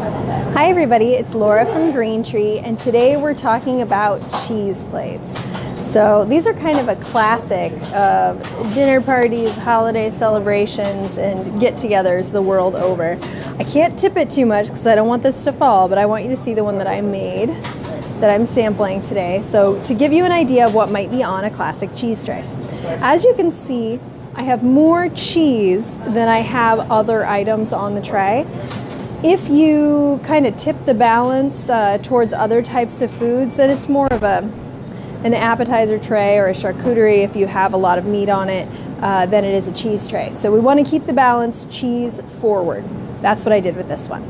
Hi everybody, it's Laura from Green Tree, and today we're talking about cheese plates. So these are kind of a classic of dinner parties, holiday celebrations, and get-togethers the world over. I can't tip it too much because I don't want this to fall, but I want you to see the one that I made, that I'm sampling today. So to give you an idea of what might be on a classic cheese tray. As you can see, I have more cheese than I have other items on the tray. If you kind of tip the balance towards other types of foods, then it's more of an appetizer tray or a charcuterie if you have a lot of meat on it than it is a cheese tray. So we want to keep the balance cheese forward. That's what I did with this one.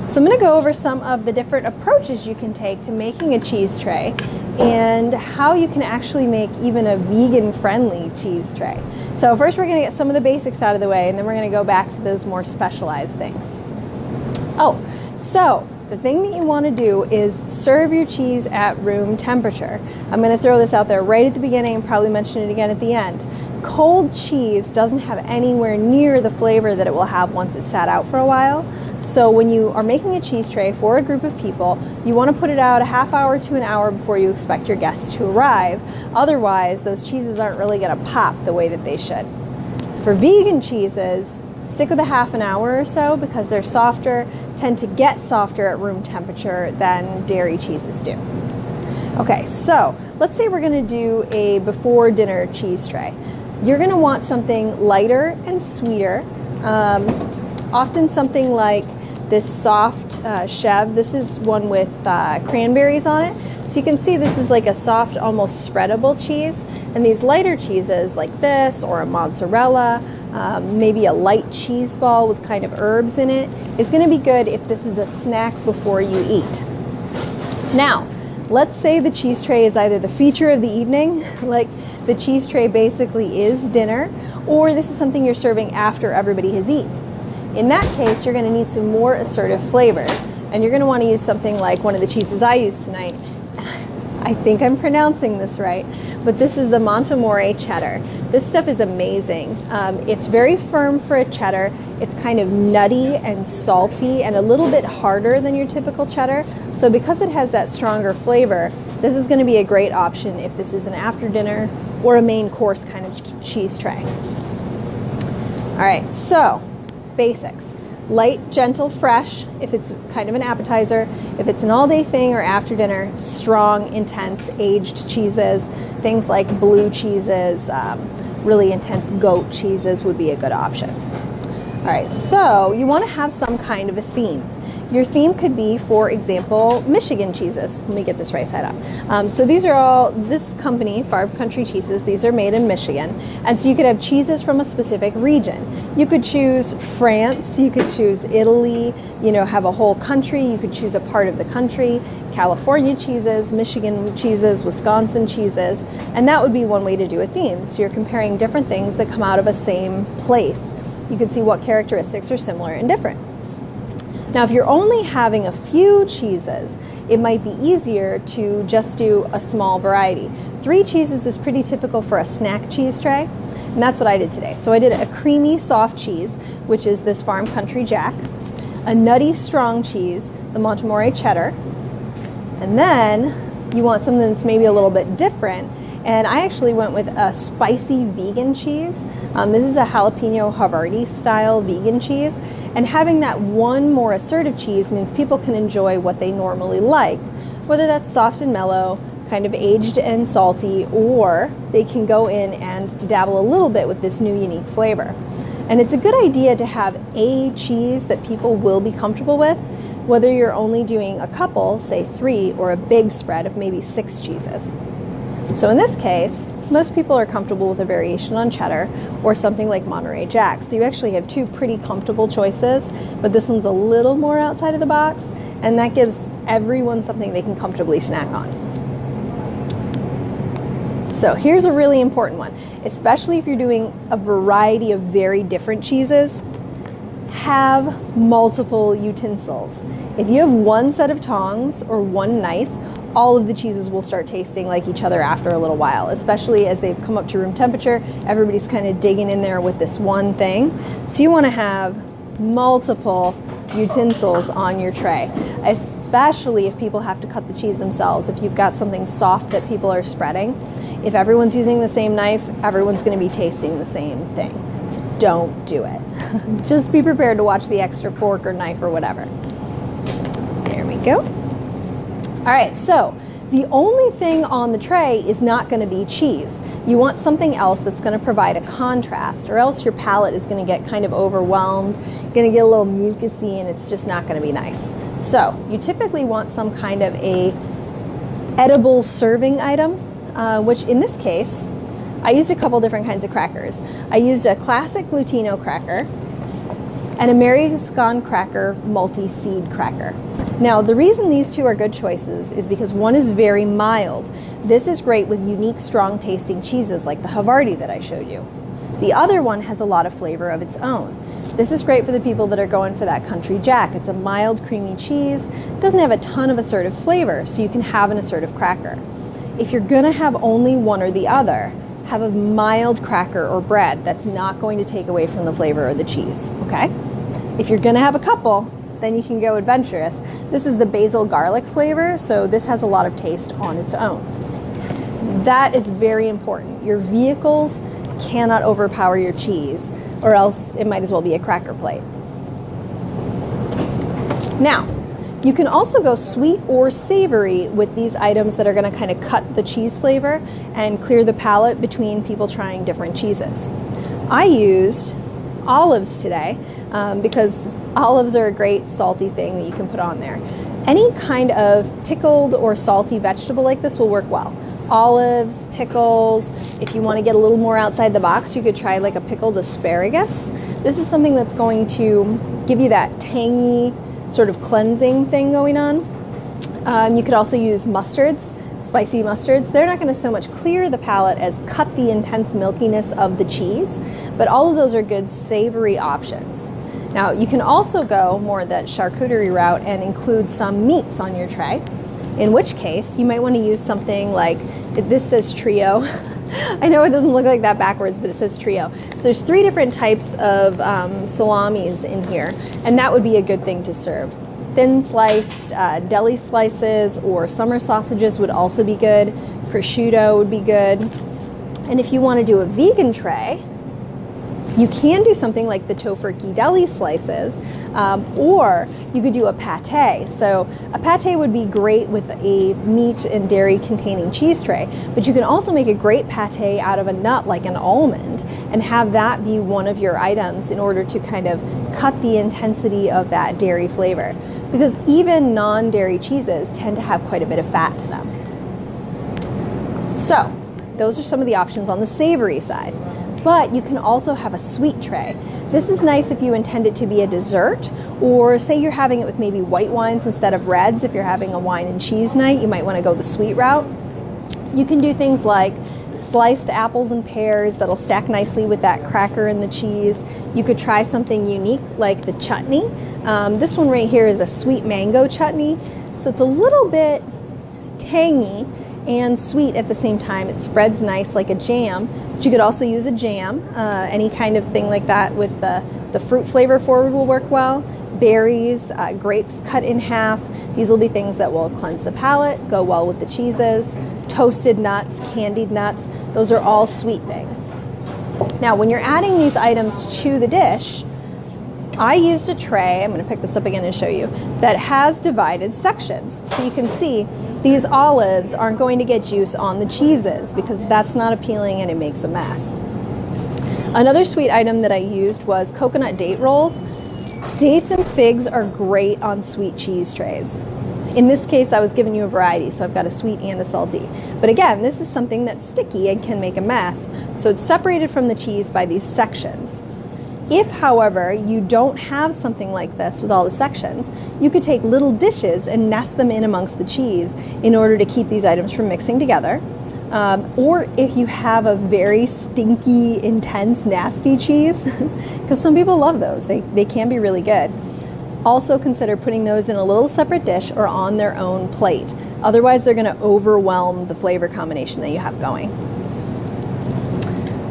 So I'm going to go over some of the different approaches you can take to making a cheese tray and how you can actually make even a vegan-friendly cheese tray. So first we're going to get some of the basics out of the way, and then we're going to go back to those more specialized things. Oh, so the thing that you want to do is serve your cheese at room temperature. I'm going to throw this out there right at the beginning and probably mention it again at the end. Cold cheese doesn't have anywhere near the flavor that it will have once it's sat out for a while. So when you are making a cheese tray for a group of people, you want to put it out a half hour to an hour before you expect your guests to arrive. Otherwise, those cheeses aren't really going to pop the way that they should. For vegan cheeses, stick with a half an hour or so because they're softer, tend to get softer at room temperature than dairy cheeses do. Okay, so let's say we're going to do a before dinner cheese tray. You're going to want something lighter and sweeter, often something like this soft Chev. This is one with cranberries on it. So you can see this is like a soft, almost spreadable cheese. And these lighter cheeses like this or a mozzarella, maybe a light cheese ball with kind of herbs in it, is going to be good if this is a snack before you eat. Now, let's say the cheese tray is either the feature of the evening, like the cheese tray basically is dinner, or this is something you're serving after everybody has eaten. In that case, you're going to need some more assertive flavors, and you're going to want to use something like one of the cheeses I used tonight. I think I'm pronouncing this right, but this is the Montemore cheddar. This stuff is amazing. It's very firm for a cheddar. It's kind of nutty and salty and a little bit harder than your typical cheddar. So because it has that stronger flavor, this is going to be a great option if this is an after dinner or a main course kind of cheese tray. All right, so basics. Light, gentle, fresh if it's kind of an appetizer. If it's an all-day thing or after dinner, strong, intense, aged cheeses. Things like blue cheeses, really intense goat cheeses would be a good option. All right, so you want to have some kind of a theme. Your theme could be, for example, Michigan cheeses. Let me get this right side up. So these are all, this company, Farm Country Cheeses, these are made in Michigan. And so you could have cheeses from a specific region. You could choose France, you could choose Italy, you know, have a whole country. You could choose a part of the country, California cheeses, Michigan cheeses, Wisconsin cheeses. And that would be one way to do a theme. So you're comparing different things that come out of a same place. You can see what characteristics are similar and different. Now, if you're only having a few cheeses, it might be easier to just do a small variety. 3 cheeses is pretty typical for a snack cheese tray, and that's what I did today. So I did a creamy soft cheese, which is this Farm Country Jack, a nutty strong cheese, the Montemore cheddar, and then you want something that's maybe a little bit different. And I actually went with a spicy vegan cheese. This is a jalapeno Havarti style vegan cheese. And having that one more assertive cheese means people can enjoy what they normally like, whether that's soft and mellow, kind of aged and salty, or they can go in and dabble a little bit with this new unique flavor. And it's a good idea to have a cheese that people will be comfortable with, whether you're only doing a couple, say 3, or a big spread of maybe 6 cheeses. So in this case, most people are comfortable with a variation on cheddar or something like Monterey Jack. So you actually have 2 pretty comfortable choices, but this one's a little more outside of the box, and that gives everyone something they can comfortably snack on. So here's a really important one, especially if you're doing a variety of very different cheeses. Have multiple utensils. If you have one set of tongs or one knife, all of the cheeses will start tasting like each other after a little while, especially as they've come up to room temperature. Everybody's kind of digging in there with this one thing. So you want to have multiple utensils on your tray, especially if people have to cut the cheese themselves. If you've got something soft that people are spreading, if everyone's using the same knife, everyone's going to be tasting the same thing. So don't do it. Just be prepared to watch the extra fork or knife or whatever. There we go. All right, so the only thing on the tray is not going to be cheese. You want something else that's going to provide a contrast, or else your palate is going to get kind of overwhelmed, going to get a little mucusy, and it's just not going to be nice. So you typically want some kind of a edible serving item, which in this case, I used a couple different kinds of crackers. I used a classic glutino cracker and a Mary Scone cracker multi-seed cracker. Now, the reason these two are good choices is because one is very mild. This is great with unique, strong tasting cheeses like the Havarti that I showed you. The other one has a lot of flavor of its own. This is great for the people that are going for that country jack. It's a mild, creamy cheese. It doesn't have a ton of assertive flavor, so you can have an assertive cracker. If you're gonna have only one or the other, have a mild cracker or bread that's not going to take away from the flavor of the cheese, okay? If you're gonna have a couple, then you can go adventurous. This is the basil garlic flavor, so this has a lot of taste on its own. That is very important. Your vehicles cannot overpower your cheese, or else it might as well be a cracker plate. Now, you can also go sweet or savory with these items that are going to kind of cut the cheese flavor and clear the palate between people trying different cheeses. I used olives today because olives are a great salty thing that you can put on there. Any kind of pickled or salty vegetable like this will work well. Olives, pickles. If you want to get a little more outside the box, you could try like a pickled asparagus. This is something that's going to give you that tangy sort of cleansing thing going on. You could also use mustards, spicy mustards. They're not going to so much clear the palate as cut the intense milkiness of the cheese, but all of those are good savory options. Now, you can also go more the charcuterie route and include some meats on your tray, in which case you might want to use something like, this says trio. I know it doesn't look like that backwards, but it says trio. So there's 3 different types of salamis in here, and that would be a good thing to serve. Thin sliced deli slices or summer sausages would also be good. Prosciutto would be good. And if you want to do a vegan tray, you can do something like the tofurkey deli slices, or you could do a pate. So a pate would be great with a meat and dairy containing cheese tray, but you can also make a great pate out of a nut like an almond and have that be one of your items in order to kind of cut the intensity of that dairy flavor. Because even non-dairy cheeses tend to have quite a bit of fat to them. So those are some of the options on the savory side. But you can also have a sweet tray. This is nice if you intend it to be a dessert, or say you're having it with maybe white wines instead of reds. If you're having a wine and cheese night, you might want to go the sweet route. You can do things like sliced apples and pears that'll stack nicely with that cracker and the cheese. You could try something unique like the chutney. This one right here is a sweet mango chutney. So it's a little bit tangy and sweet at the same time. It spreads nice like a jam, but you could also use a jam. Any kind of thing like that with the fruit flavor forward will work well. Berries, grapes cut in half. These will be things that will cleanse the palate, go well with the cheeses. Toasted nuts, candied nuts, those are all sweet things. Now, when you're adding these items to the dish, I used a tray, I'm going to pick this up again and show you, that has divided sections. So you can see these olives aren't going to get juice on the cheeses because that's not appealing and it makes a mess. Another sweet item that I used was coconut date rolls. Dates and figs are great on sweet cheese trays. In this case, I was giving you a variety, so I've got a sweet and a salty. But again, this is something that's sticky and can make a mess, so it's separated from the cheese by these sections. If, however, you don't have something like this with all the sections, you could take little dishes and nest them in amongst the cheese in order to keep these items from mixing together. Or if you have a very stinky, intense, nasty cheese, because some people love those, they can be really good. Also consider putting those in a little separate dish or on their own plate. Otherwise, they're going to overwhelm the flavor combination that you have going.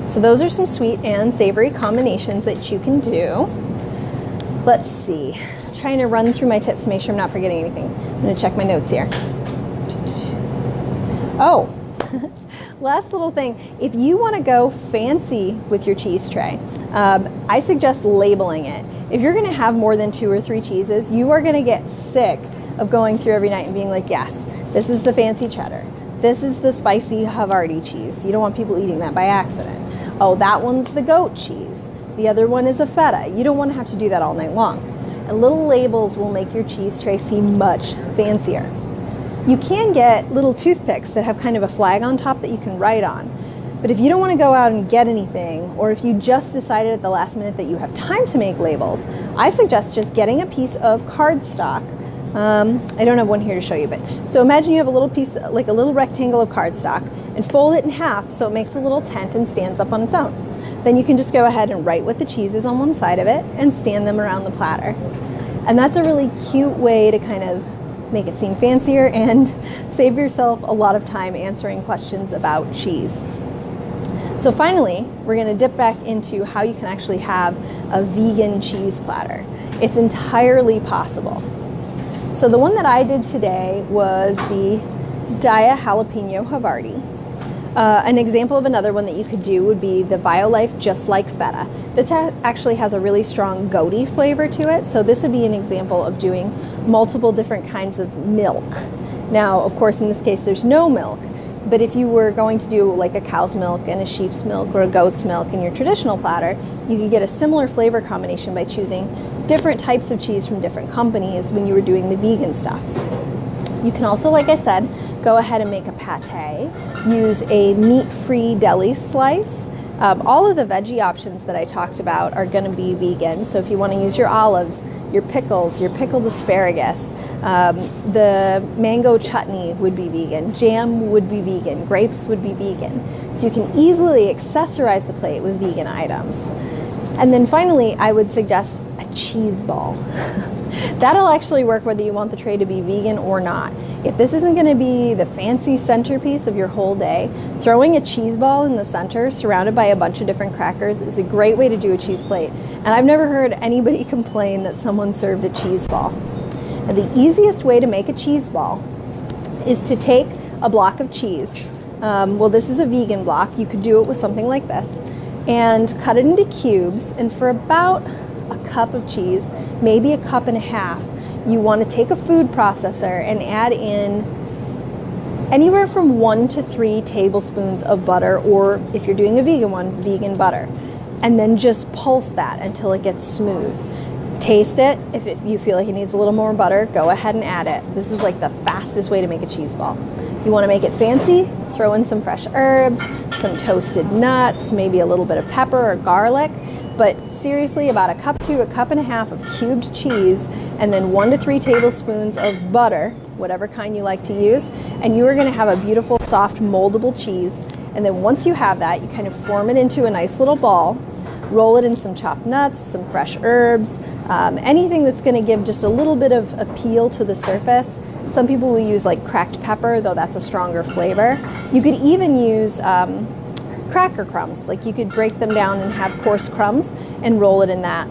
So those are some sweet and savory combinations that you can do. Let's see. trying to run through my tips to make sure I'm not forgetting anything. I'm going to check my notes here. Oh, last little thing. If you want to go fancy with your cheese tray, I suggest labeling it. If you're going to have more than 2 or 3 cheeses, you are going to get sick of going through every night and being like, yes, this is the fancy cheddar. This is the spicy Havarti cheese. You don't want people eating that by accident. Oh, that one's the goat cheese. The other one is a feta. You don't want to have to do that all night long. And little labels will make your cheese tray seem much fancier. You can get little toothpicks that have kind of a flag on top that you can write on. But if you don't want to go out and get anything, or if you just decided at the last minute that you have time to make labels, I suggest just getting a piece of cardstock. I don't have one here to show you, but so imagine you have a little piece, like a little rectangle of cardstock, and fold it in half so it makes a little tent and stands up on its own. Then you can just go ahead and write what the cheese is on one side of it and stand them around the platter. And that's a really cute way to kind of make it seem fancier and save yourself a lot of time answering questions about cheese. So finally, we're going to dip back into how you can actually have a vegan cheese platter. It's entirely possible. So the one that I did today was the Daiya Jalapeno Havarti. An example of another one that you could do would be the BioLife Just Like Feta. This actually has a really strong goaty flavor to it, so this would be an example of doing multiple different kinds of milk. Now, of course, in this case, there's no milk, but if you were going to do like a cow's milk and a sheep's milk or a goat's milk in your traditional platter, you could get a similar flavor combination by choosing different types of cheese from different companies when you were doing the vegan stuff. You can also, like I said, go ahead and make a pate, use a meat-free deli slice. All of the veggie options that I talked about are going to be vegan, so if you want to use your olives, your pickles, your pickled asparagus, the mango chutney would be vegan, jam would be vegan, grapes would be vegan. So you can easily accessorize the plate with vegan items. And then finally, I would suggest a cheese ball. That'll actually work whether you want the tray to be vegan or not. If this isn't going to be the fancy centerpiece of your whole day, throwing a cheese ball in the center surrounded by a bunch of different crackers is a great way to do a cheese plate. And I've never heard anybody complain that someone served a cheese ball. And the easiest way to make a cheese ball is to take a block of cheese. Well, this is a vegan block. You could do it with something like this. And cut it into cubes. And for about a cup of cheese, maybe a cup and a half, you want to take a food processor and add in anywhere from 1 to 3 tablespoons of butter, or if you're doing a vegan one, vegan butter. And then just pulse that until it gets smooth. Taste it. If you feel like it needs a little more butter, go ahead and add it. This is like the fastest way to make a cheese ball. You want to make it fancy? Throw in some fresh herbs, some toasted nuts, maybe a little bit of pepper or garlic. But seriously, about a cup to a cup and a half of cubed cheese, and then 1 to 3 tablespoons of butter, whatever kind you like to use, and you are going to have a beautiful, soft, moldable cheese. And then once you have that, you kind of form it into a nice little ball, roll it in some chopped nuts, some fresh herbs, anything that's going to give just a little bit of appeal to the surface. Some people will use like cracked pepper, though that's a stronger flavor. You could even use cracker crumbs. Like you could break them down and have coarse crumbs and roll it in that.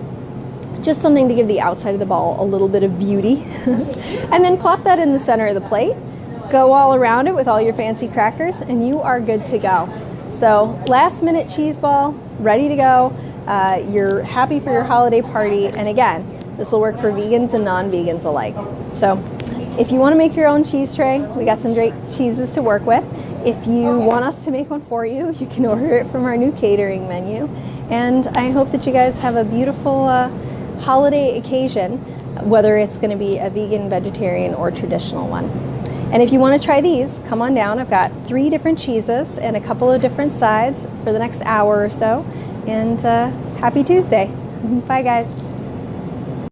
Just something to give the outside of the ball a little bit of beauty. And then plop that in the center of the plate. Go all around it with all your fancy crackers and you are good to go. So last minute cheese ball, ready to go. You're happy for your holiday party. And again, this will work for vegans and non-vegans alike. So if you want to make your own cheese tray, we got some great cheeses to work with. If you want us to make one for you, you can order it from our new catering menu. And I hope that you guys have a beautiful holiday occasion, whether it's going to be a vegan, vegetarian, or traditional one. And if you want to try these, come on down. I've got 3 different cheeses and a couple of different sides for the next hour or so. And happy Tuesday. Bye, guys.